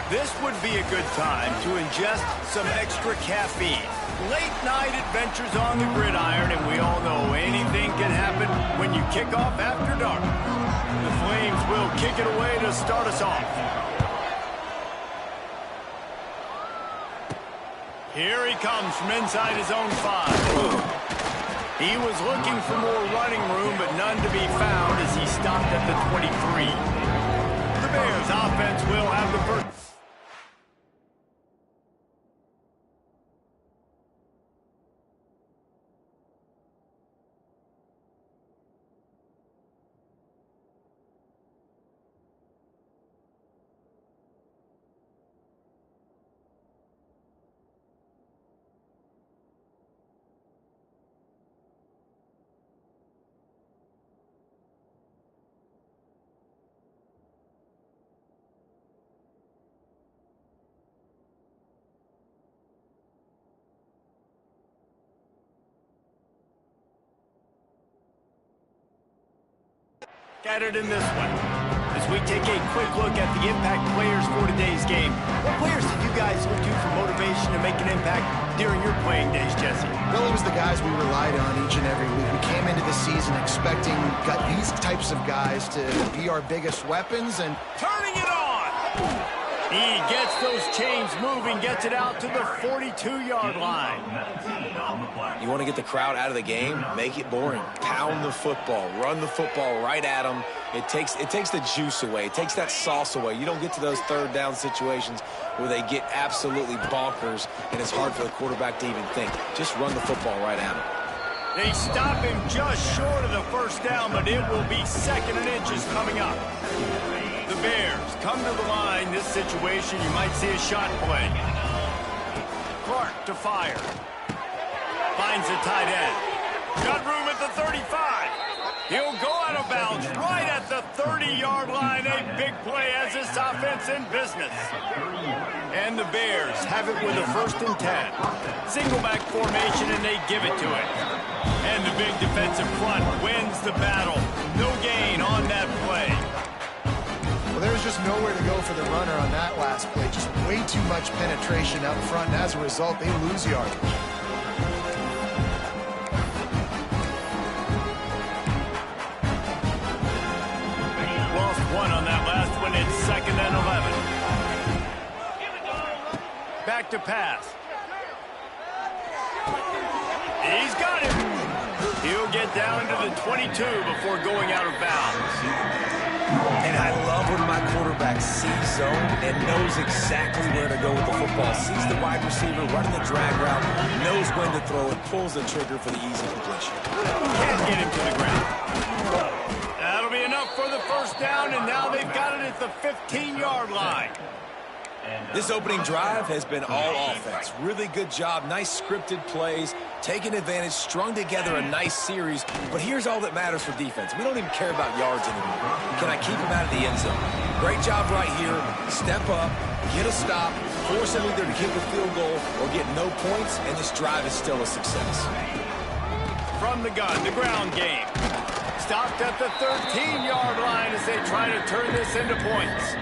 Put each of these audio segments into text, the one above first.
This would be a good time to ingest some extra caffeine. Late night adventures on the gridiron, and we all know anything can happen when you kick off after dark. The Flames will kick it away to start us off. Here he comes from inside his own 5. He was looking for more running room, but none to be found as he stopped at the 23. The Bears offense will have the first. At it in this one. As we take a quick look at the impact players for today's game, what players did you guys look to for motivation to make an impact during your playing days, Jesse? Well, it was the guys we relied on each and every week. We came into the season expecting these types of guys to be our biggest weapons, and turning it on! He gets those chains moving, gets it out to the 42-yard line. You want to get the crowd out of the game? Make it boring. Pound the football. Run the football right at them. It takes the juice away. It takes that sauce away. You don't get to those third down situations where they get absolutely bonkers, and it's hard for the quarterback to even think. Just run the football right at them. They stop him just short of the first down, but it will be 2nd and inches coming up. The Bears come to the line. This situation, you might see a shot play. Clark to fire. Finds a tight end. Got room at the 35. He'll go out of bounds right at the 30-yard line. A big play as this offense in business. And the Bears have it with a 1st and 10. Single back formation, and they give it to it. And the big defensive front wins the battle. No gain on that play. well, there's just nowhere to go for the runner on that last play. Just way too much penetration up front, and as a result, they lose yardage. Lost one on that last one. It's 2nd and 11. Back to pass. He's got it. He'll get down to the 22 before going out of bounds. And I love when my quarterback sees zone and knows exactly where to go with the football. Sees the wide receiver running the drag route, knows when to throw it, pulls the trigger for the easy completion. Can't get him to the ground. That'll be enough for the first down, and now they've got it at the 15-yard line. This opening drive has been all offense. Really good job. Nice scripted plays, taking advantage, strung together a nice series. But here's all that matters for defense. We don't even care about yards anymore. Can I keep him out of the end zone? Great job right here. Step up, get a stop, force him either to kick a field goal or get no points, and this drive is still a success. From the gun, the ground game. Stopped at the 13-yard line as they try to turn this into points.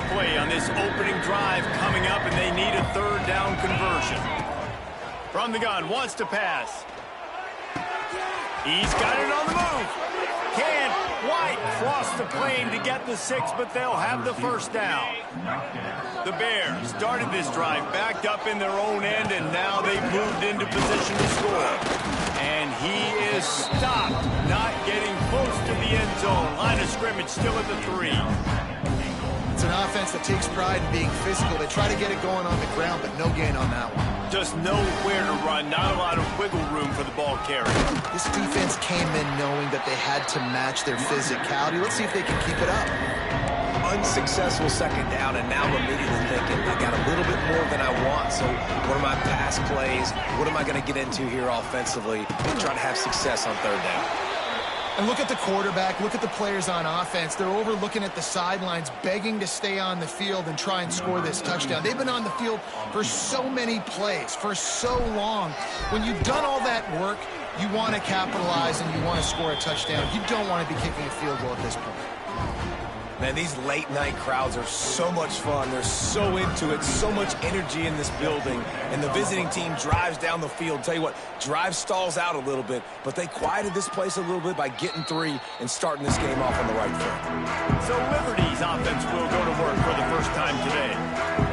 Play on this opening drive coming up, and they need a third down conversion. From the gun, wants to pass. He's got it on the move. Can't quite cross the plane to get the 6, but they'll have the first down. The Bears started this drive backed up in their own end, and now they've moved into position to score. And he is stopped, not getting close to the end zone. Line of scrimmage still at the 3. It's an offense that takes pride in being physical. They try to get it going on the ground, but no gain on that one. Just nowhere to run, not a lot of wiggle room for the ball carrier. This defense came in knowing that they had to match their physicality. Let's see if they can keep it up. Unsuccessful second down, and now I'm immediately thinking, I got a little bit more than I want, so what are my pass plays? What am I going to get into here offensively and try to have success on third down? And look at the quarterback, look at the players on offense. They're overlooking at the sidelines, begging to stay on the field and try and score this touchdown. They've been on the field for so many plays, for so long. When you've done all that work, you want to capitalize and you want to score a touchdown. You don't want to be kicking a field goal at this point. Man, these late-night crowds are so much fun. They're so into it, so much energy in this building. And the visiting team drives down the field. Tell you what, drive stalls out a little bit, but they quieted this place a little bit by getting 3 and starting this game off on the right foot. So Liberty's offense will go to work for the first time today.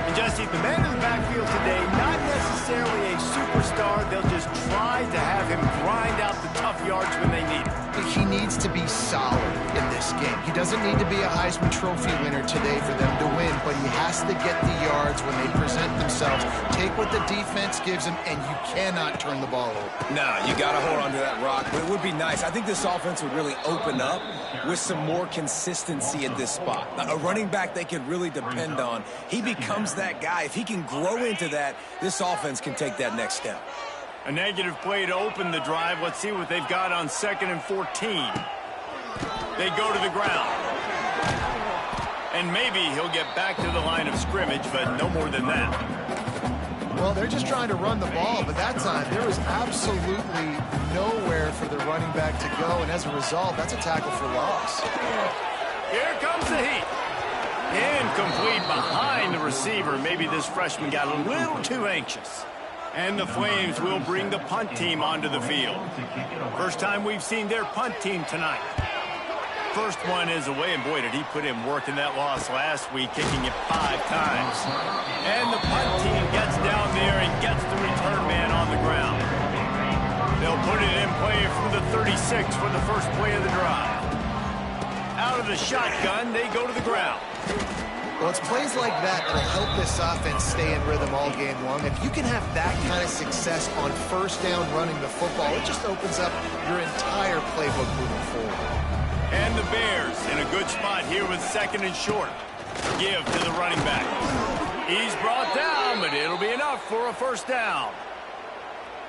And Jesse, the man in the backfield today, not necessarily a superstar. They'll just try to have him grind out the tough yards when they need it. He needs to be solid in this game. He doesn't need to be a Heisman Trophy winner today for them to win, but he has to get the yards when they present themselves. Take what the defense gives him, and you cannot turn the ball over. No, you got to hold on to that rock, but it would be nice. I think this offense would really open up with some more consistency at this spot. A running back they could really depend on. He becomes that guy. If he can grow into that, this offense can take that next step. A negative play to open the drive. Let's see what they've got on 2nd and 14. They go to the ground. And maybe he'll get back to the line of scrimmage, but no more than that. Well, they're just trying to run the ball, but that time there was absolutely nowhere for the running back to go, and as a result, that's a tackle for loss. Here comes the heat. Incomplete behind the receiver. Maybe this freshman got a little too anxious. And the Flames will bring the punt team onto the field. First time we've seen their punt team tonight. First one is away, and boy, did he put in work in that loss last week, kicking it 5 times. And the punt team gets down there and gets the return man on the ground. They'll put it in play from the 36 for the first play of the drive. Out of the shotgun, they go to the ground. Well, it's plays like that that'll help this offense stay in rhythm all game long. If you can have that kind of success on first down running the football, it just opens up your entire playbook moving forward. And the Bears in a good spot here with 2nd and short. Give to the running back. He's brought down, but it'll be enough for a first down.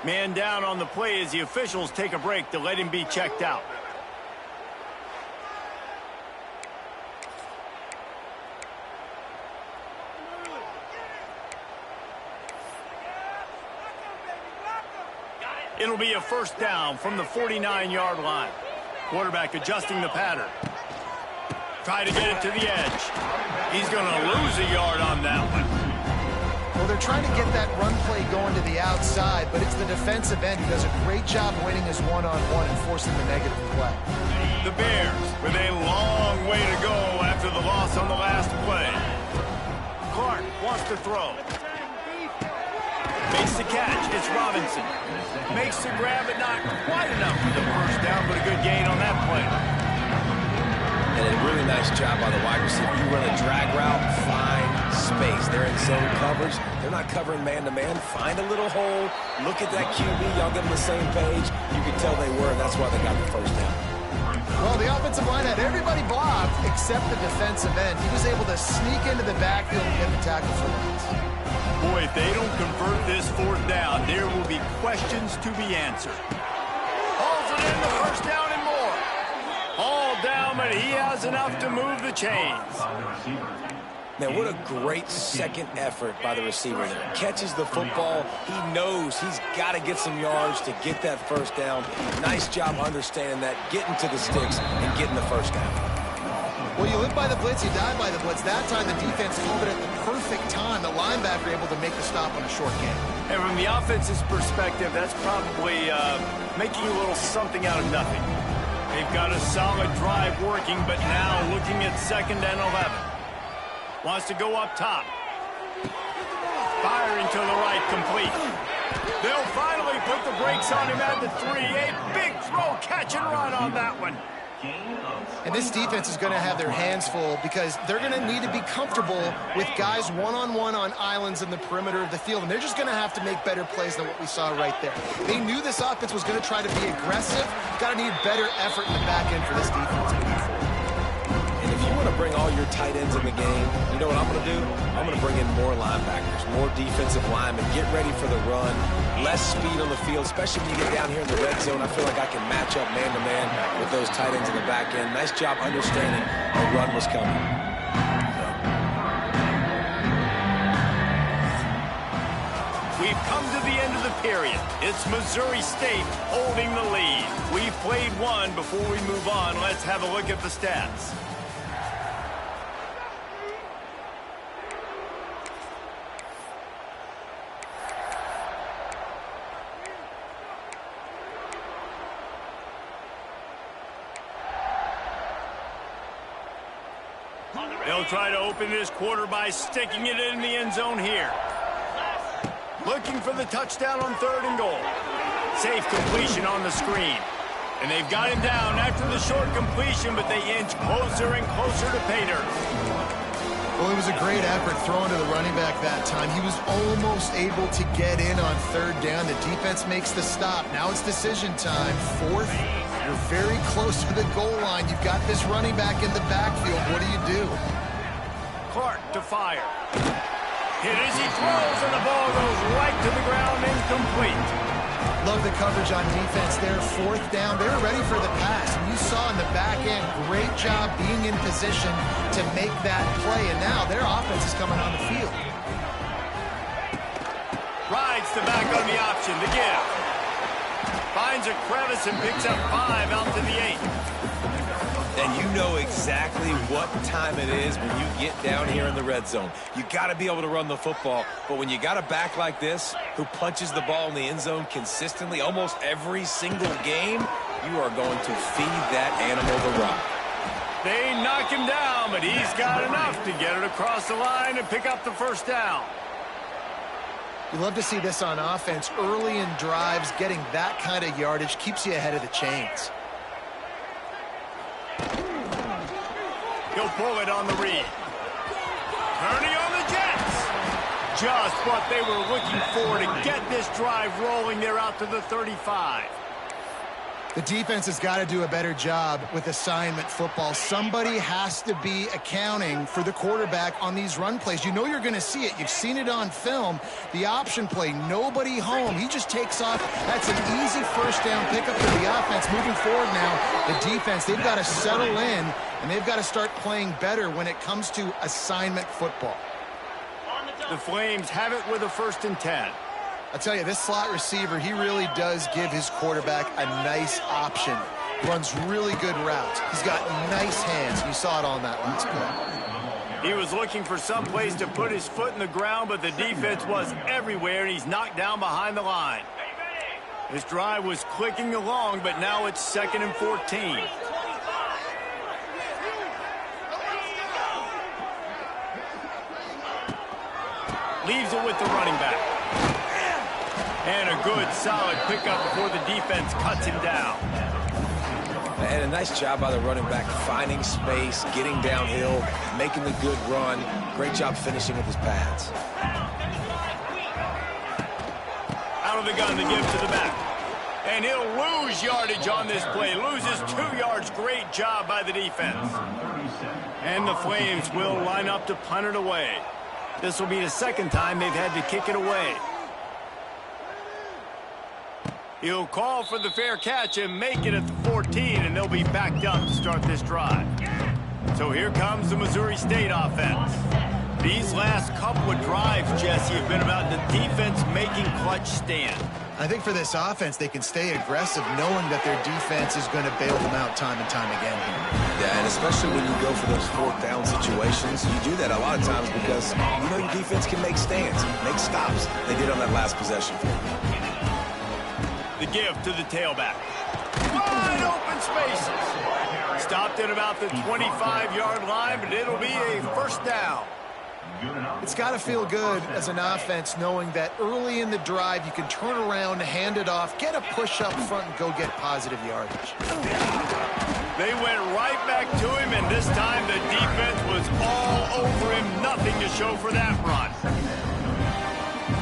Man down on the play as the officials take a break to let him be checked out. It'll be a first down from the 49-yard line. Quarterback adjusting the pattern. Try to get it to the edge. He's going to lose a yard on that one. Well, they're trying to get that run play going to the outside, but it's the defensive end who does a great job winning his one-on-one and forcing the negative play. The Bears with a long way to go after the loss on the last play. Clark wants to throw. Makes the catch. It's Robinson. Makes the grab, but not quite enough for the first down, but a good gain on that play. And a really nice job by the wide receiver. You run a drag route, find space. They're in zone coverage. They're not covering man-to-man. Find a little hole. Look at that QB. Y'all get on the same page. You can tell they were, and that's why they got the first down. Well, the offensive line had everybody blocked except the defensive end. He was able to sneak into the backfield and get the tackle for loss. Boy, if they don't convert this 4th down, there will be questions to be answered. Hauls it in the first down and more. All down, but he has enough to move the chains. Man, what a great second effort by the receiver there. Catches the football. He knows he's got to get some yards to get that first down. Nice job understanding that, getting to the sticks and getting the first down. Well, you live by the blitz, you die by the blitz. That time the defense called it at the perfect time. The linebacker able to make the stop on a short game. And from the offense's perspective, that's probably making a little something out of nothing. They've got a solid drive working, but now looking at 2nd and 11. Wants to go up top. Firing to the right, complete. They'll finally put the brakes on him at the 3. A big throw, catch and run on that one. And this defense is going to have their hands full because they're going to need to be comfortable with guys one-on-one on islands in the perimeter of the field. And they're just going to have to make better plays than what we saw right there. They knew this offense was going to try to be aggressive. Got to need better effort in the back end for this defense moving forward. And if you want to bring all all your tight ends in the game, you know what I'm going to do? I'm going to bring in more linebackers, more defensive linemen, get ready for the run, less speed on the field, especially when you get down here in the red zone. I feel like I can match up man-to-man with those tight ends in the back end. Nice job understanding a run was coming. We've come to the end of the period. It's Missouri State holding the lead. We've played one. Before we move on, let's have a look at the stats. They'll try to open this quarter by sticking it in the end zone here. Looking for the touchdown on 3rd and goal. Safe completion on the screen. And they've got him down after the short completion, but they inch closer and closer to pay dirt. Well, it was a great effort throwing to the running back that time. He was almost able to get in on 3rd down. The defense makes the stop. Now it's decision time. 4th, you're very close to the goal line. You've got this running back in the backfield. What do you do? Clark to fire. Hit as he throws, and the ball goes right to the ground, incomplete. Love the coverage on defense there. 4th down, they're ready for the pass. And you saw in the back end, great job being in position to make that play. And now their offense is coming on the field. Rides the back on the option, the give. Finds a crevice and picks up 5 out to the 8. And you know exactly what time it is when you get down here in the red zone. You got to be able to run the football, but when you got a back like this who punches the ball in the end zone consistently almost every single game, you are going to feed that animal the rock. They knock him down, but he's got enough to get it across the line and pick up the 1st down. You love to see this on offense. Early in drives, getting that kind of yardage keeps you ahead of the chains. He'll pull it on the read. Kearney on the Jets. Just what they were looking for to get this drive rolling. They're out to the 35. The defense has got to do a better job with assignment football. Somebody has to be accounting for the quarterback on these run plays. You know you're going to see it. You've seen it on film. The option play, nobody home. He just takes off. That's an easy 1st down pickup for the offense. Moving forward now, the defense, they've got to settle in, and they've got to start playing better when it comes to assignment football. The Flames have it with a 1st and 10. I'll tell you, this slot receiver, he really does give his quarterback a nice option. Runs really good routes. He's got nice hands. You saw it on that last play. He was looking for some place to put his foot in the ground, but the defense was everywhere, and he's knocked down behind the line. This drive was clicking along, but now it's 2nd and 14. Leaves it with the running back. And a good, solid pickup before the defense cuts him down. And a nice job by the running back, finding space, getting downhill, making the good run. Great job finishing with his pads. Out of the gun to give to the back. And he'll lose yardage on this play. Loses 2 yards. Great job by the defense. And the Flames will line up to punt it away. This will be the 2nd time they've had to kick it away. He'll call for the fair catch and make it at the 14, and they'll be backed up to start this drive. So here comes the Missouri State offense. These last couple of drives, Jesse, have been about the defense making clutch stand. I think for this offense, they can stay aggressive knowing that their defense is going to bail them out time and time again here. Yeah, and especially when you go for those 4th down situations, you do that a lot of times because you know your defense can make stands, make stops. They did on that last possession. The give to the tailback. Wide open spaces. Stopped at about the 25-yard line, but it'll be a 1st down. It's got to feel good as an offense knowing that early in the drive you can turn around, hand it off, get a push up front, and go get positive yardage. They went right back to him, and this time the defense was all over him. Nothing to show for that run.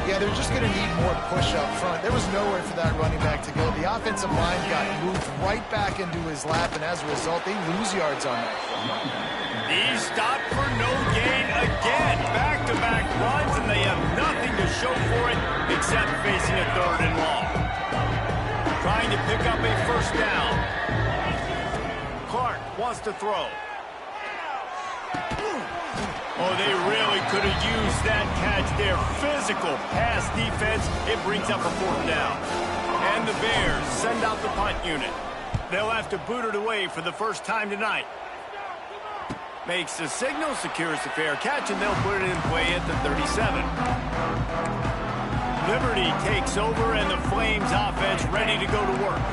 Yeah, they're just going to need more push up front. There was nowhere for that running back to go. The offensive line got moved right back into his lap, and as a result, they lose yards on that. He's stopped for no gain again. Back-to-back runs, and they have nothing to show for it except facing a 3rd and long. Trying to pick up a first down. Clark wants to throw. Oh, they really could have used that catch there. Physical pass defense. It brings up a 4th down. And the Bears send out the punt unit. They'll have to boot it away for the first time tonight. Makes the signal, secures the fair catch, and they'll put it in play at the 37. Liberty takes over, and the Flames offense ready to go to work.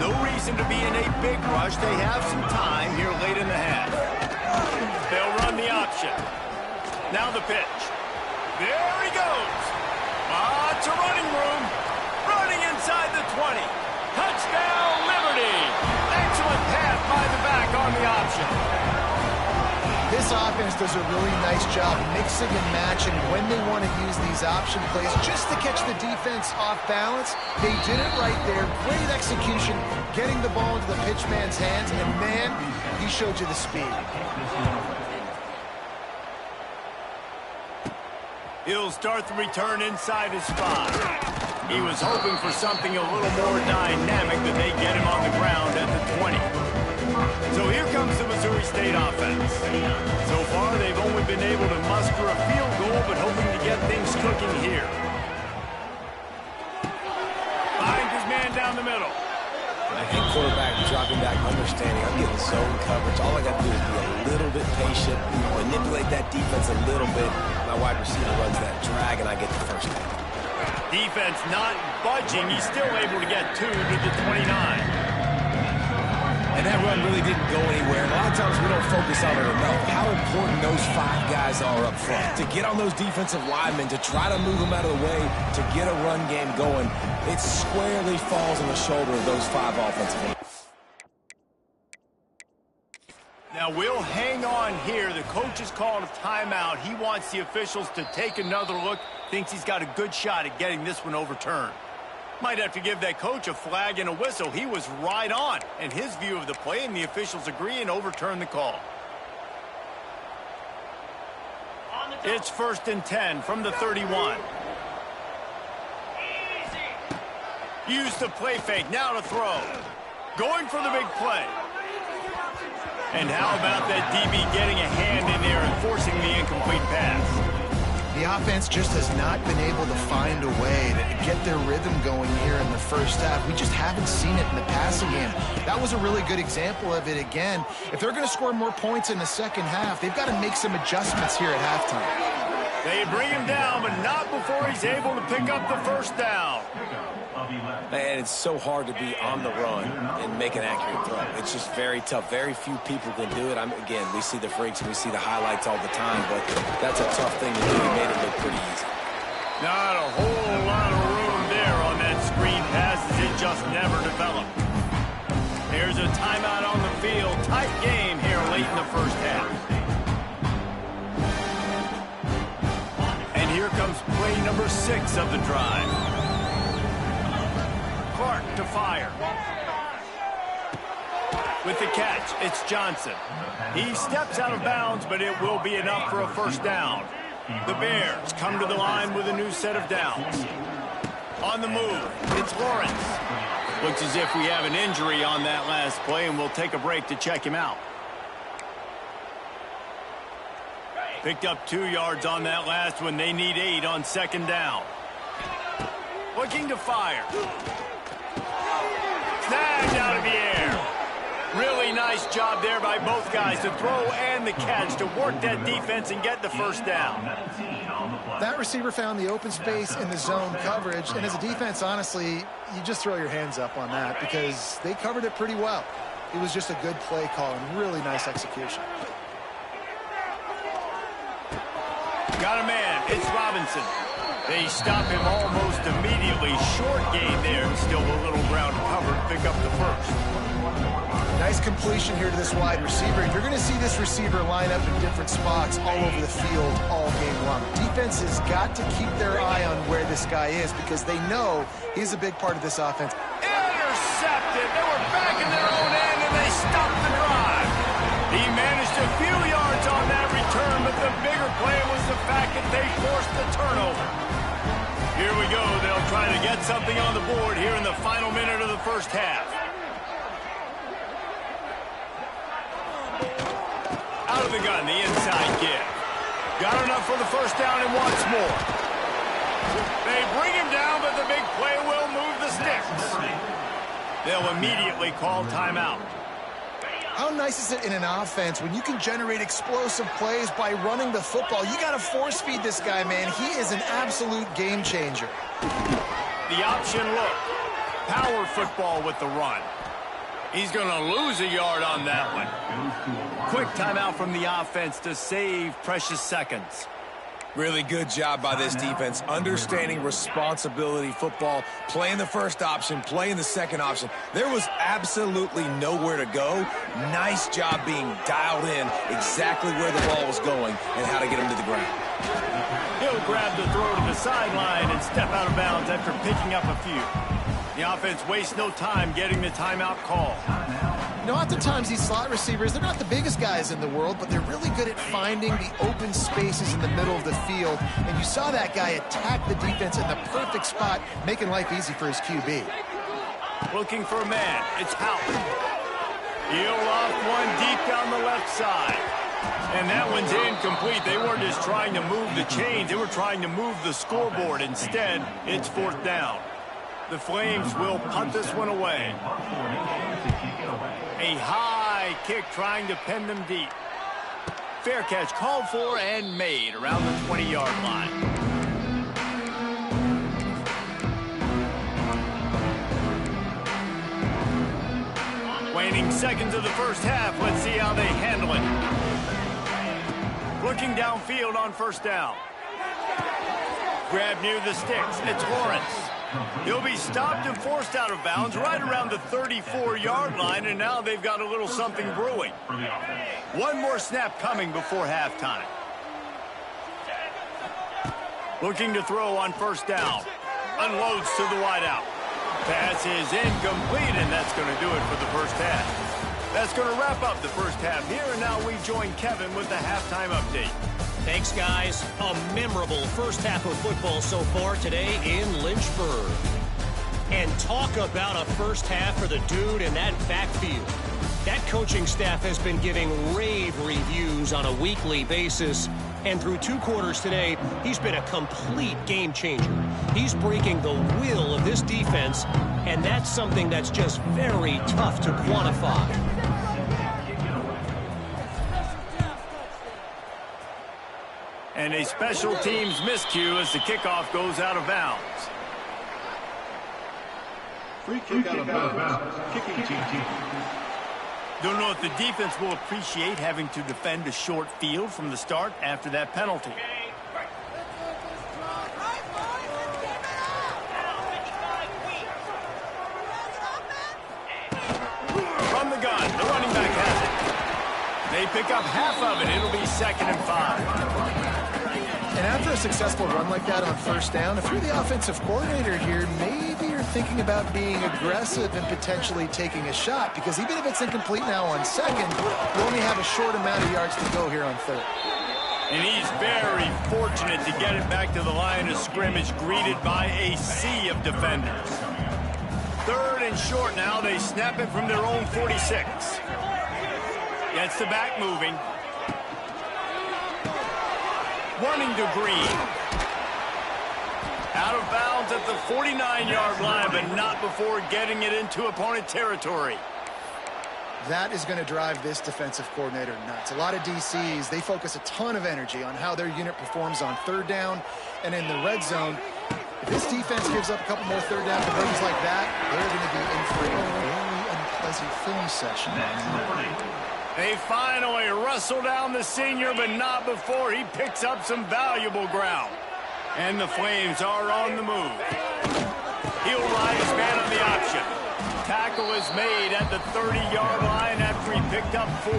No reason to be in a big rush. They have some time here late in the half. They'll run the option. Now the pitch. There he goes. Lots of running room. Running inside the 20. Touchdown, Liberty. Excellent pass by the back on the option. This offense does a really nice job mixing and matching when they want to use these option plays just to catch the defense off balance. They did it right there. Great execution, getting the ball into the pitchman's hands, and man, he showed you the speed. He'll start the return inside his spot. He was hoping for something a little more dynamic than they get him on the ground at the 20. So here comes the Missouri State offense. So far, they've only been able to muster a field goal, but hoping to get things cooking here. Finds his man down the middle. I think quarterback dropping back, understanding I'm getting zone coverage. All I got to do is be a little bit patient, manipulate that defense a little bit. My wide receiver runs that drag, and I get the first down. Defense not budging. He's still able to get 2 to the 29. And that run really didn't go anywhere. A lot of times we don't focus on it enough. How important those 5 guys are up front. To get on those defensive linemen, to try to move them out of the way, to get a run game going, it squarely falls on the shoulder of those 5 offensive linemen. Now we'll hang on here. The coach has called a timeout. He wants the officials to take another look. Thinks he's got a good shot at getting this one overturned. Might have to give that coach a flag and a whistle. He was right on in his view of the play, and the officials agree and overturn the call. It's 1st and 10 from the 31. Use the play fake. Now to throw. Going for the big play. And how about that DB getting a hand in there and forcing the incomplete pass? The offense just has not been able to find a way to get their rhythm going here in the first half. We just haven't seen it in the passing game. That was a really good example of it again. If they're going to score more points in the second half, they've got to make some adjustments here at halftime. They bring him down, but not before he's able to pick up the first down. Man, it's so hard to be on the run and make an accurate throw. It's just very tough. Very few people can do it. Again, we see the freaks and we see the highlights all the time, but that's a tough thing to do. He made it look pretty easy. Not a whole lot of room there on that screen pass. It just never developed. There's a timeout on the field. Tight game here late in the first half. And here comes play number 6 of the drive. Clark to fire. With the catch, it's Johnson. He steps out of bounds, but it will be enough for a first down. The Bears come to the line with a new set of downs. On the move, it's Lawrence. Looks as if we have an injury on that last play, and we'll take a break to check him out. Picked up 2 yards on that last one. They need 8 on second down. Looking to fire. Snagged out of the air. Really nice job there by both guys to throw and the catch to work that defense and get the first down. That receiver found the open space in the zone coverage, and as a defense, honestly, you just throw your hands up on that because they covered it pretty well. It was just a good play call and really nice execution. Got a man. It's Robinson. They stop him almost immediately. Short gain there. Still a little ground covered. Pick up the first. Nice completion here to this wide receiver. And you're going to see this receiver line up in different spots all over the field all game long. Defense has got to keep their eye on where this guy is because they know he's a big part of this offense. Intercepted. They were back in their own end, and they stopped the drive. He managed a few yards on that return, but the bigger play was the fact that they forced the turnover. Here we go. They'll try to get something on the board here in the final minute of the first half. Out of the gun, the inside give. Got enough for the first down and wants more. They bring him down, but the big play will move the sticks. They'll immediately call timeout. How nice is it in an offense when you can generate explosive plays by running the football? You got to force feed this guy, man. He is an absolute game changer. The option look. Power football with the run. He's going to lose a yard on that one. Quick timeout from the offense to save precious seconds. Really good job by this defense, understanding responsibility football, playing the first option, playing the second option. There was absolutely nowhere to go. Nice job being dialed in exactly where the ball was going and how to get him to the ground. He'll grab the throw to the sideline and step out of bounds after picking up a few. The offense wastes no time getting the timeout call. You know, oftentimes these slot receivers, they're not the biggest guys in the world, but they're really good at finding the open spaces in the middle of the field. And you saw that guy attack the defense in the perfect spot, making life easy for his QB. Looking for a man. It's Howard. He'll off one deep down the left side. And that one's incomplete. They weren't just trying to move the chains. They were trying to move the scoreboard. Instead, it's fourth down. The Flames will punt this one away. A high kick trying to pin them deep. Fair catch called for and made around the 20-yard line. Waning seconds of the first half. Let's see how they handle it. Looking downfield on first down. Grab near the sticks. It's Lawrence. He'll be stopped and forced out of bounds right around the 34-yard line, and now they've got a little something brewing. One more snap coming before halftime. Looking to throw on first down. Unloads to the wideout. Pass is incomplete, and that's going to do it for the first half. That's going to wrap up the first half here, and now we join Kevin with the halftime update. Thanks, guys. A memorable first half of football so far today in Lynchburg. And talk about a first half for the dude in that backfield. That coaching staff has been giving rave reviews on a weekly basis. And through 2 quarters today, he's been a complete game changer. He's breaking the will of this defense, and that's something that's just very tough to quantify. And a special teams miscue as the kickoff goes out of bounds. Free kick out of bounds. Kicking team. Don't know if the defense will appreciate having to defend a short field from the start after that penalty. From the gun, the running back has it. They pick up half of it. It'll be 2nd and 5. And after a successful run like that on first down, if you're the offensive coordinator here, maybe you're thinking about being aggressive and potentially taking a shot, because even if it's incomplete now on second, you only have a short amount of yards to go here on third. And he's very fortunate to get it back to the line of scrimmage, greeted by a sea of defenders. 3rd and short now. They snap it from their own 46. Gets the back moving. Running to Green. Out of bounds at the 49-yard line, but not before getting it into opponent territory. That is going to drive this defensive coordinator nuts. A lot of DCs, they focus a ton of energy on how their unit performs on third down and in the red zone. If this defense gives up a couple more third down conversions like that, they're going to be in for a very unpleasant film session. They finally wrestle down the senior, but not before he picks up some valuable ground. And the Flames are on the move. He'll ride his man on the option. tackle is made at the 30-yard line after he picked up 4.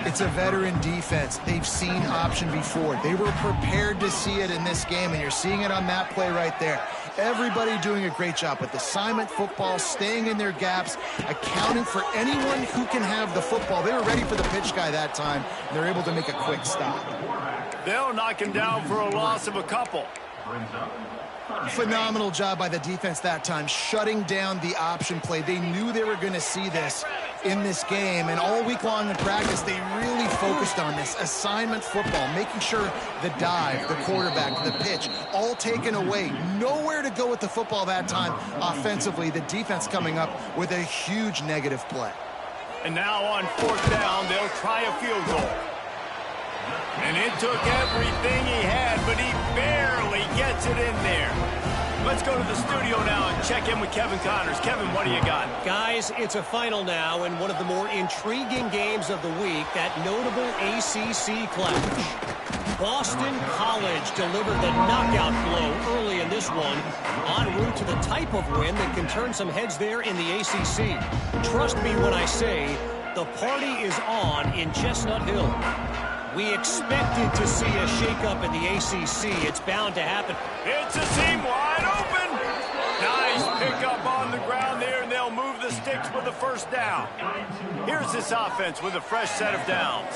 It's a veteran defense. They've seen option before. They were prepared to see it in this game, and you're seeing it on that play right there. Everybody doing a great job with assignment football, staying in their gaps, accounting for anyone who can have the football. They were ready for the pitch guy that time, and they're able to make a quick stop. They'll knock him down for a loss of a couple. Phenomenal job by the defense that time, shutting down the option play. They knew they were going to see this in this game, and all week long in practice, they really focused on this assignment football, making sure the dive, the quarterback, the pitch, all taken away. Nowhere to go with the football that time offensively. The defense coming up with a huge negative play. And now on 4th down, they'll try a field goal. And it took everything he had, but he barely gets it in there. Let's go to the studio now and check in with Kevin Connors. Kevin, what do you got? Guys, it's a final now in one of the more intriguing games of the week, that notable ACC clash. Boston College delivered the knockout blow early in this one, en route to the type of win that can turn some heads there in the ACC. Trust me when I say the party is on in Chestnut Hill. We expected to see a shakeup in the ACC. It's bound to happen. It's a seam wide open. Nice pickup on the ground there, and they'll move the sticks with the 1st down. Here's this offense with a fresh set of downs.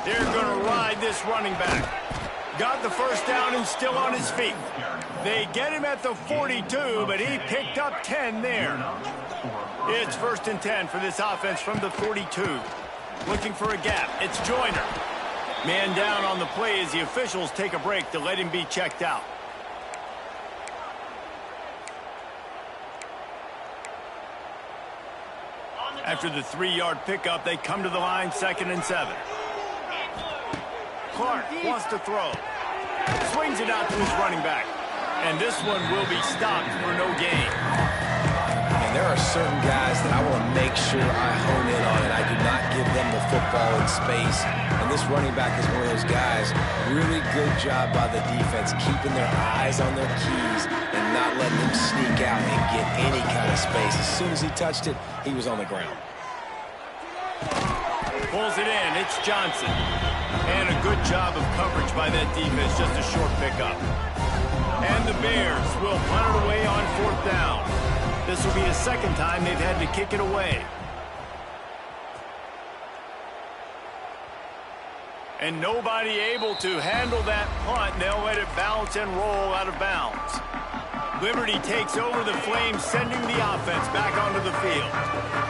They're going to ride this running back. Got the 1st down and still on his feet. They get him at the 42, but he picked up 10 there. It's 1st and 10 for this offense from the 42. Looking for a gap. It's Joyner. Man down on the play as the officials take a break to let him be checked out. After the 3-yard pickup, they come to the line, 2nd and 7. Clark wants to throw. Swings it out to his running back. And this one will be stopped for no gain. And there are certain guys that I want to make sure I hone in on, and I do not give them the football in space. And this running back is one of those guys. Really good job by the defense, keeping their eyes on their keys and not letting them sneak out and get any kind of space. As soon as he touched it, he was on the ground. Pulls it in. It's Johnson. And a good job of coverage by that defense. Just a short pickup. And the Bears will punt it away on 4th down. This will be the 2nd time they've had to kick it away. And nobody able to handle that punt. They'll let it bounce and roll out of bounds. Liberty takes over the Flames, sending the offense back onto the field.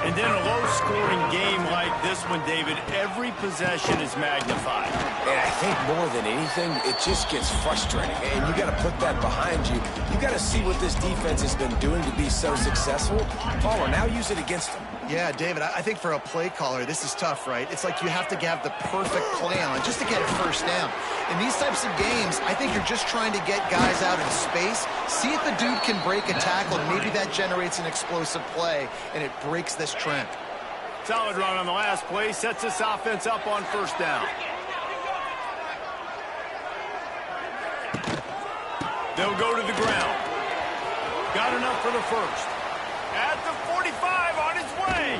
And then a low-scoring game like this one, David, every possession is magnified. And I think more than anything, it just gets frustrating. And you got to put that behind you. You got to see what this defense has been doing to be so successful. Paul, now use it against them. Yeah, David, I think for a play caller, this is tough, right? It's like you have to have the perfect play on just to get a 1st down. In these types of games, I think you're just trying to get guys out in space, see if the dude can break a tackle, and maybe that generates an explosive play, and it breaks this trend. Solid run on the last play, sets this offense up on 1st down. They'll go to the ground. Got enough for the 1st. At the 45, on his way.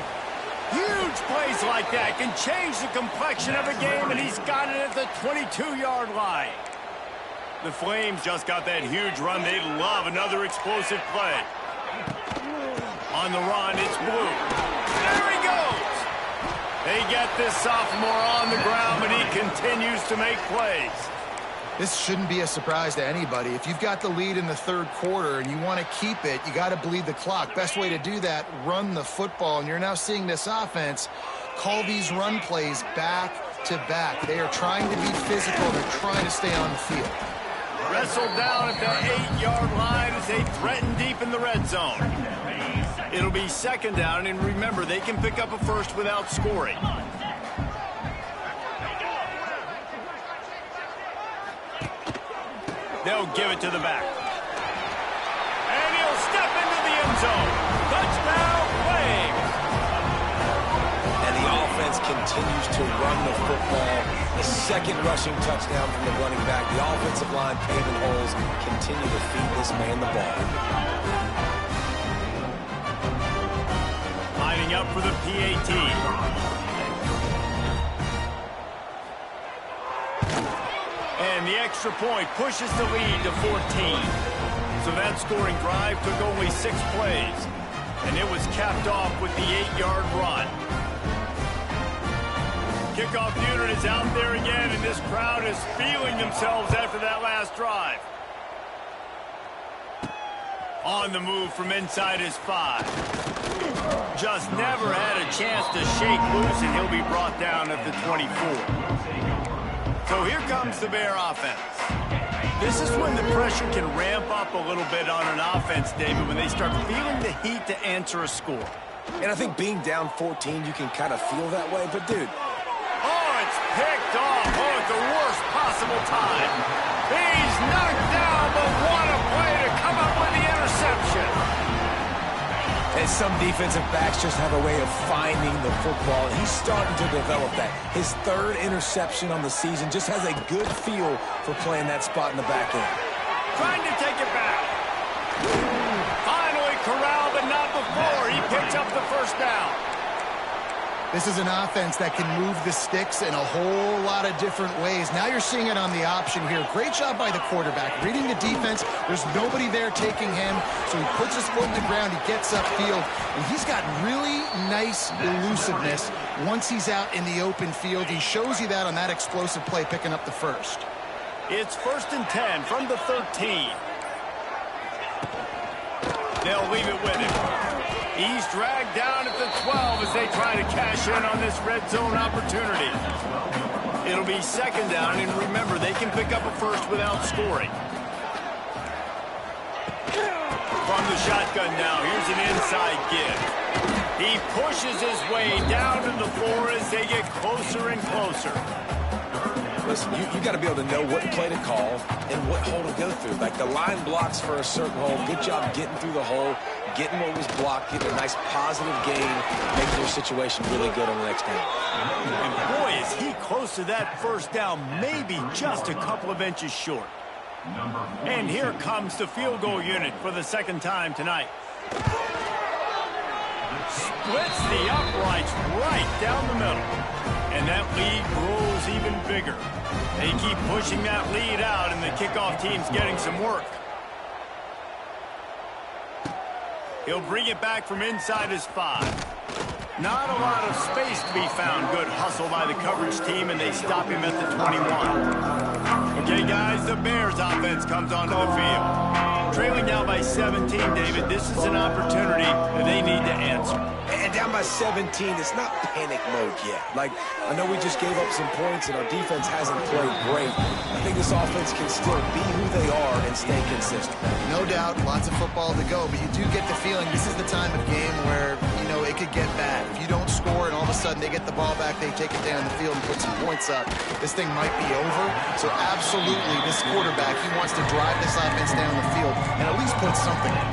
Huge plays like that can change the complexion of a game, and he's got it at the 22-yard line. The Flames just got that huge run. They love another explosive play. On the run, it's Blue. There he goes. They get this sophomore on the ground, but he continues to make plays. This shouldn't be a surprise to anybody. If you've got the lead in the 3rd quarter and you want to keep it, you got to bleed the clock. Best way to do that, run the football. And you're now seeing this offense call these run plays back to back. They are trying to be physical. They're trying to stay on the field. Wrestled down at the 8-yard line as they threaten deep in the red zone. It'll be 2nd down, and remember, they can pick up a 1st without scoring. They'll give it to the back. And he'll step into the end zone. Touchdown, Flames. And the offense can continues to run the football. The second rushing touchdown from the running back. The offensive line paving holes continue to feed this man the ball. Lining up for the PAT. And the extra point pushes the lead to 14. So that scoring drive took only 6 plays. And it was capped off with the 8-yard run. Kickoff unit is out there again, and this crowd is feeling themselves after that last drive. On the move from inside his 5. Just never had a chance to shake loose, and he'll be brought down at the 24. So here comes the Bear offense. This is when the pressure can ramp up a little bit on an offense, David, when they start feeling the heat to answer a score. And I think being down 14, you can kind of feel that way. But, dude. Oh, it's picked off. Oh, at the worst possible time. He's knocked down, but what a play to come up with the interception. And some defensive backs just have a way of finding the football. And he's starting to develop that. His 3rd interception on the season, just has a good feel for playing that spot in the back end. Trying to take it back. Finally corralled, but not before. He picks up the first down. This is an offense that can move the sticks in a whole lot of different ways. Now you're seeing it on the option here. Great job by the quarterback. Reading the defense, there's nobody there taking him, so he puts his foot in the ground, he gets upfield, and he's got really nice elusiveness once he's out in the open field. He shows you that on that explosive play, picking up the first. It's 1st and 10 from the 13. They'll leave it with him. He's dragged down at the 12 as they try to cash in on this red zone opportunity. It'll be 2nd down, and remember, they can pick up a first without scoring. From the shotgun now, here's an inside give. He pushes his way down to the floor as they get closer and closer. Listen, you got to be able to know what play to call and what hole to go through. Like the line blocks for a certain hole. Good job getting through the hole, getting what was blocked, getting a nice positive gain, making your situation really good on the next down. And boy, is he close to that first down, maybe just a couple of inches short. And here comes the field goal unit for the 2nd time tonight. Splits the uprights right down the middle. And that lead grows even bigger. They keep pushing that lead out, and the kickoff team's getting some work. He'll bring it back from inside his 5. Not a lot of space to be found. Good hustle by the coverage team, and they stop him at the 21. Okay, guys, the Bears offense comes onto the field. Trailing down by 17, David. This is an opportunity that they need to answer. And down by 17, it's not panic mode yet. Like, I know we just gave up some points and our defense hasn't played great. I think this offense can still be who they are and stay consistent. No doubt, lots of football to go, but you do get the feeling this is the time of game where, you know, it could get bad. If you don't score and all of a sudden they get the ball back, they take it down the field and put some points up, this thing might be over. So absolutely, this quarterback, he wants to drive this offense down the field and at least put something in.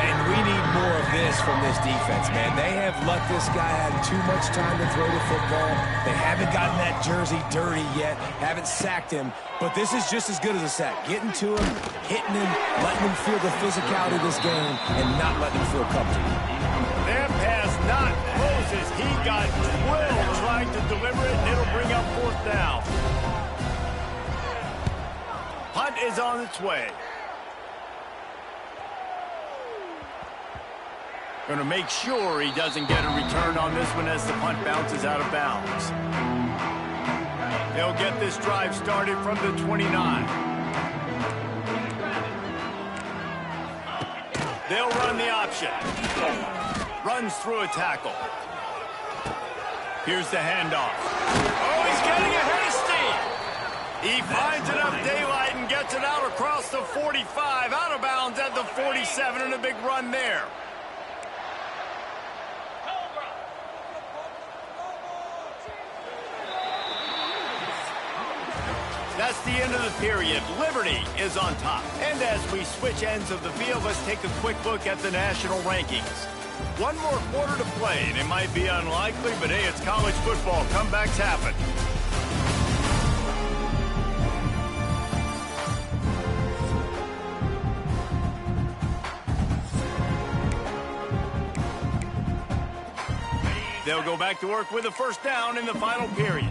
And we need more of this from this defense, man. They have let this guy have too much time to throw the football. They haven't gotten that jersey dirty yet, haven't sacked him. But this is just as good as a sack. Getting to him, hitting him, letting him feel the physicality of this game, and not letting him feel comfortable. That pass not close as he got drilled trying to deliver it, and it'll bring up 4th down. Punt is on its way. Going to make sure he doesn't get a return on this one as the punt bounces out of bounds. They'll get this drive started from the 29. They'll run the option. Runs through a tackle. Here's the handoff. Oh, he's getting ahead of steam. He finds enough daylight and gets it out across the 45, out of bounds at the 47, and a big run there. That's the end of the period. Liberty is on top. And as we switch ends of the field, let's take a quick look at the national rankings. One more quarter to play, and it might be unlikely, but hey, it's college football. Comebacks happen. They'll go back to work with a first down in the final period.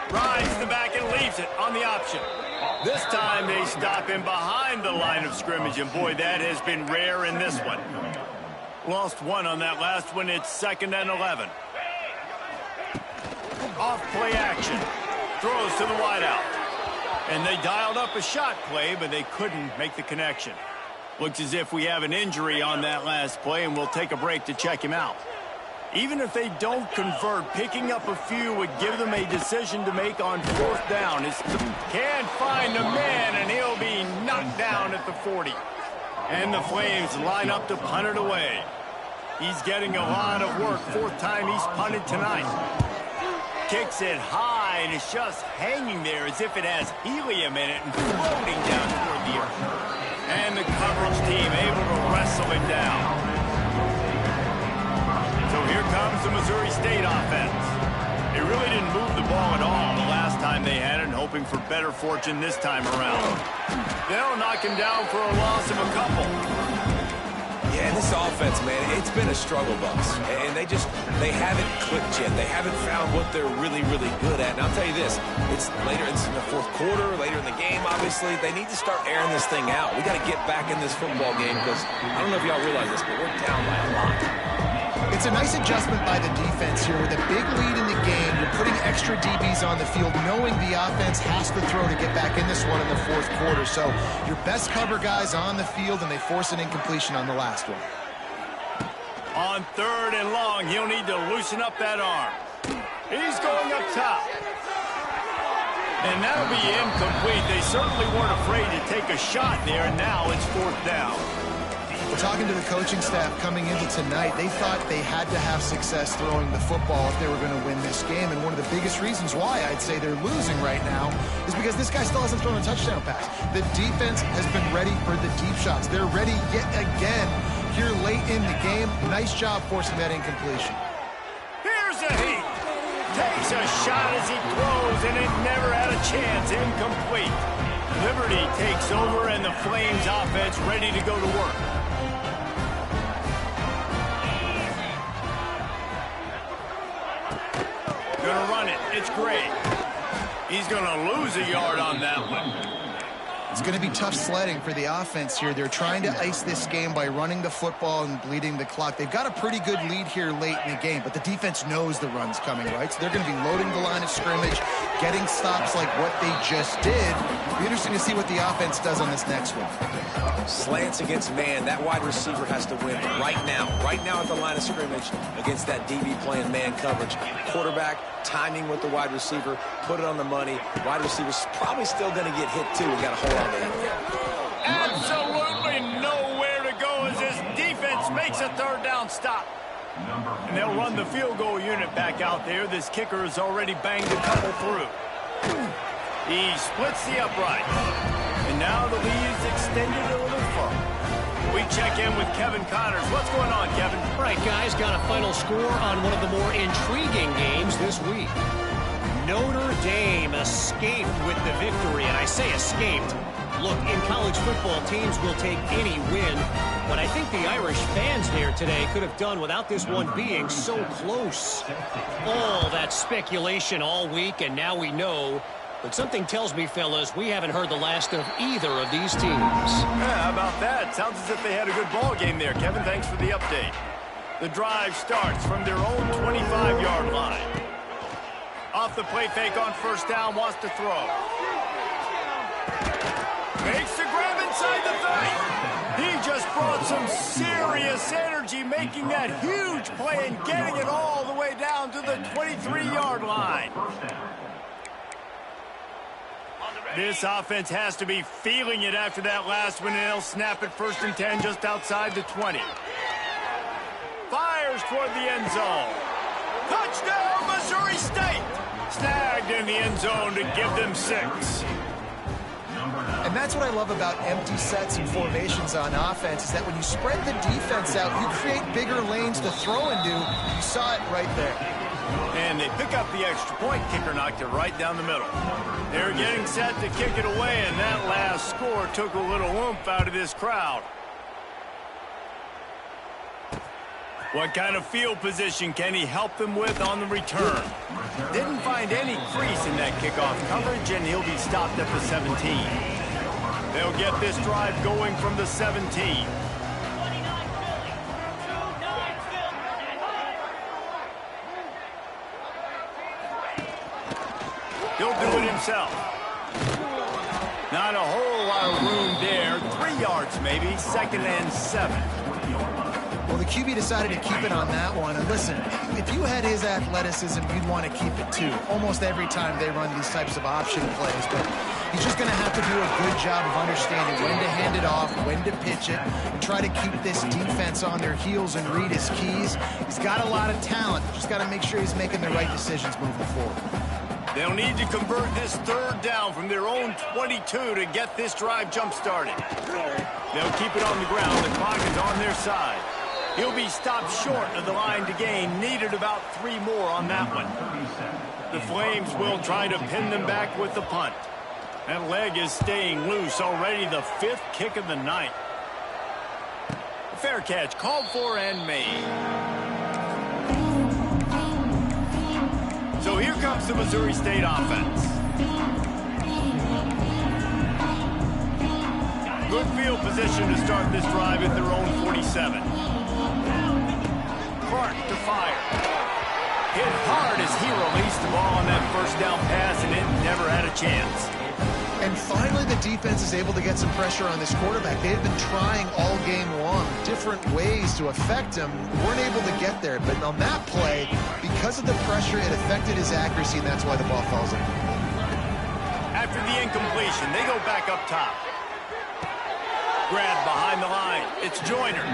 Rides the back and leaves it on the option. This time they stop him behind the line of scrimmage, and boy, that has been rare in this one. Lost one on that last one. It's 2nd and 11. Off play action. Throws to the wideout. And they dialed up a shot play, but they couldn't make the connection. Looks as if we have an injury on that last play, and we'll take a break to check him out. Even if they don't convert, picking up a few would give them a decision to make on 4th down. Can't find a man, and he'll be knocked down at the 40. And the Flames line up to punt it away. He's getting a lot of work. 4th time he's punted tonight. Kicks it high, and it's just hanging there as if it has helium in it and floating down toward the earth. And the coverage team able to wrestle it down. So here comes the Missouri State offense. They really didn't move the ball at all the last time they had it, and hoping for better fortune this time around. They'll knock him down for a loss of a couple. Yeah, this offense, man, it's been a struggle bus. And they haven't clicked yet. They haven't found what they're really, really good at. And I'll tell you this, it's in the 4th quarter, later in the game, obviously. They need to start airing this thing out. We got to get back in this football game because I don't know if y'all realize this, but we're down by a lot. It's a nice adjustment by the defense here. With a big lead in the game, you're putting extra DBs on the field, knowing the offense has to throw to get back in this one in the 4th quarter. So your best cover guys on the field, and they force an incompletion on the last one. On 3rd and long, he'll need to loosen up that arm. He's going up top. And that'll be incomplete. They certainly weren't afraid to take a shot there, and now it's 4th down. Talking to the coaching staff coming into tonight, they thought they had to have success throwing the football if they were going to win this game. And one of the biggest reasons why I'd say they're losing right now is because this guy still hasn't thrown a touchdown pass. The defense has been ready for the deep shots. They're ready yet again here late in the game. Nice job forcing that incompletion. Here's a heat. Takes a shot as he throws, and it never had a chance. Incomplete. Liberty takes over, and the Flames offense ready to go to work. Gonna run it. It's great. He's gonna lose a yard on that one. It's going to be tough sledding for the offense here. They're trying to ice this game by running the football and bleeding the clock. They've got a pretty good lead here late in the game, but the defense knows the run's coming, right? So they're going to be loading the line of scrimmage, getting stops like what they just did. It'll be interesting to see what the offense does on this next one. Slants against man. That wide receiver has to win right now. Right now at the line of scrimmage against that DB playing man coverage. Quarterback timing with the wide receiver, put it on the money. Wide receiver's probably still going to get hit too. We got to hold on to him. Absolutely nowhere to go as this defense makes a 3rd down stop. And they'll run the field goal unit back out there. This kicker has already banged a couple through. He splits the upright. And now the lead is extended a little further. We check in with Kevin Connors. What's going on, Kevin? All right, guys, got a final score on one of the more intriguing games this week. Notre Dame escaped with the victory, and I say escaped. Look, in college football, teams will take any win, but I think the Irish fans there today could have done without this one being so close. All that speculation all week, and now we know. But something tells me, fellas, we haven't heard the last of either of these teams. Yeah, how about that? Sounds as if they had a good ball game there. Kevin, thanks for the update. The drive starts from their own 25-yard line. Off the play fake on 1st down, wants to throw. Makes the grab inside the 30. He just brought some serious energy, making that huge play and getting it all the way down to the 23-yard line. This offense has to be feeling it after that last one, and they'll snap it 1st and 10 just outside the 20. Fires toward the end zone. Touchdown, Missouri State! Snagged in the end zone to give them 6. And that's what I love about empty sets and formations on offense, is that when you spread the defense out, you create bigger lanes to throw into. You saw it right there. And they pick up the extra point. Kicker knocked it right down the middle. They're getting set to kick it away, and that last score took a little oomph out of this crowd. What kind of field position can he help them with on the return? Didn't find any crease in that kickoff coverage, and he'll be stopped at the 17. They'll get this drive going from the 17. He'll do it himself. Not a whole lot of room there. 3 yards maybe, 2nd and 7. Well, the QB decided to keep it on that one. And listen, if you had his athleticism, you'd want to keep it too. Almost every time they run these types of option plays. But he's just going to have to do a good job of understanding when to hand it off, when to pitch it, and try to keep this defense on their heels and read his keys. He's got a lot of talent. Just got to make sure he's making the right decisions moving forward. They'll need to convert this 3rd down from their own 22 to get this drive jump-started. They'll keep it on the ground. The clock is on their side. He'll be stopped short of the line to gain. Needed about 3 more on that one. The Flames will try to pin them back with the punt. That leg is staying loose. Already the 5th kick of the night. Fair catch called for and made. So here comes the Missouri State offense. Good field position to start this drive at their own 47. Clark to fire. Hit hard as he released the ball on that 1st down pass, and it never had a chance. And finally, the defense is able to get some pressure on this quarterback. They've been trying all game long different ways to affect him. Weren't able to get there. But on that play, because of the pressure, it affected his accuracy, and that's why the ball falls in. After the incompletion, they go back up top. Grab behind the line. It's Joyner.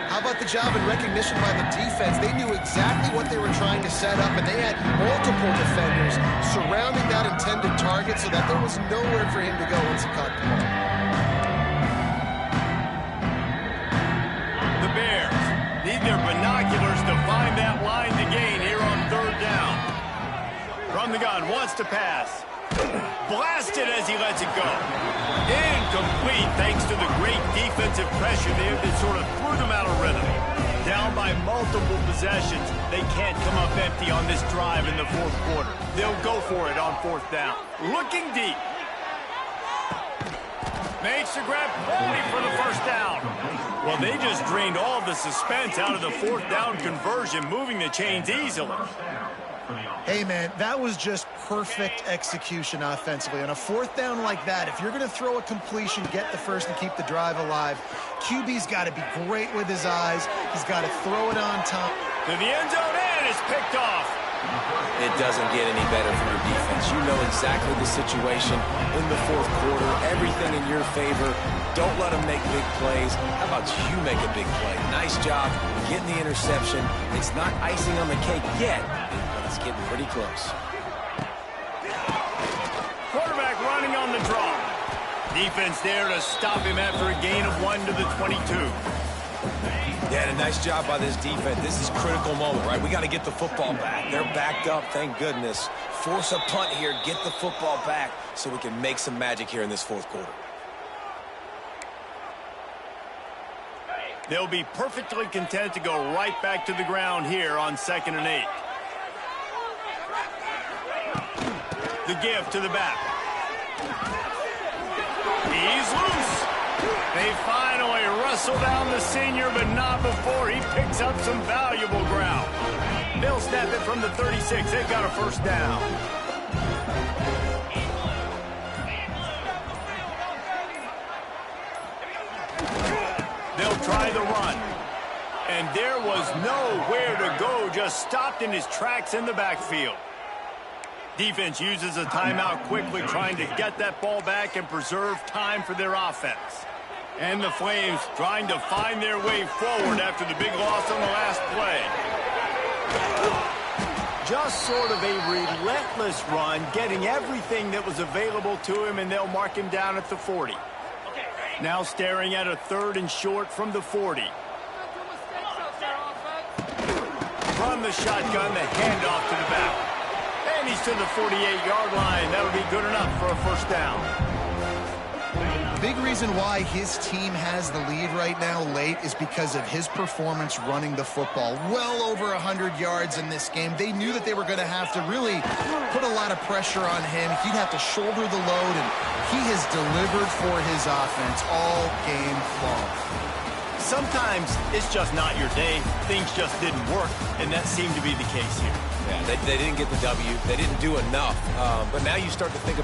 How about the job and recognition by the defense? They knew exactly what they were trying to set up, and they had multiple defenders surrounding that intended target so that there was nowhere for him to go once he caught the ball. The Bears need their binoculars to find that line to gain here on 3rd down. From the gun, wants to pass. Blasted as he lets it go. Incomplete thanks to the great defensive pressure there that sort of threw them out of rhythm. Down by multiple possessions, they can't come up empty on this drive in the 4th quarter. They'll go for it on 4th down. Looking deep. Makes the grab only for the 1st down. Well, they just drained all the suspense out of the 4th down conversion, moving the chains easily. Hey, man, that was just perfect execution offensively. On a 4th down like that, if you're going to throw a completion, get the first and keep the drive alive, QB's got to be great with his eyes. He's got to throw it on time. To the end zone, and it's picked off. It doesn't get any better for your defense. You know exactly the situation in the 4th quarter. Everything in your favor. Don't let them make big plays. How about you make a big play? Nice job getting the interception. It's not icing on the cake yet, but it's getting pretty close. Quarterback running on the draw. Defense there to stop him after a gain of 1 to the 22. Yeah, and a nice job by this defense. This is a critical moment, right? We got to get the football back. They're backed up, thank goodness. Force a punt here, get the football back so we can make some magic here in this 4th quarter. They'll be perfectly content to go right back to the ground here on 2nd and 8. The give to the back. He's loose. They finally wrestle down the senior, but not before he picks up some valuable ground. They'll snap it from the 36. They've got a 1st down. They'll try the run. And there was nowhere to go, just stopped in his tracks in the backfield. Defense uses a timeout quickly, trying to get that ball back and preserve time for their offense. And the Flames trying to find their way forward after the big loss on the last play. Just sort of a relentless run, getting everything that was available to him, and they'll mark him down at the 40. Now staring at a 3rd and short from the 40. From the shotgun, the handoff to the back. And he's to the 48-yard line. That'll be good enough for a first down. Big reason why his team has the lead right now late is because of his performance running the football. Well over 100 yards in this game. They knew that they were going to have to really put a lot of pressure on him. He'd have to shoulder the load, and he has delivered for his offense all game long. Sometimes it's just not your day. Things just didn't work, and that seemed to be the case here. Yeah, they didn't get the W. They didn't do enough. But now you start to think about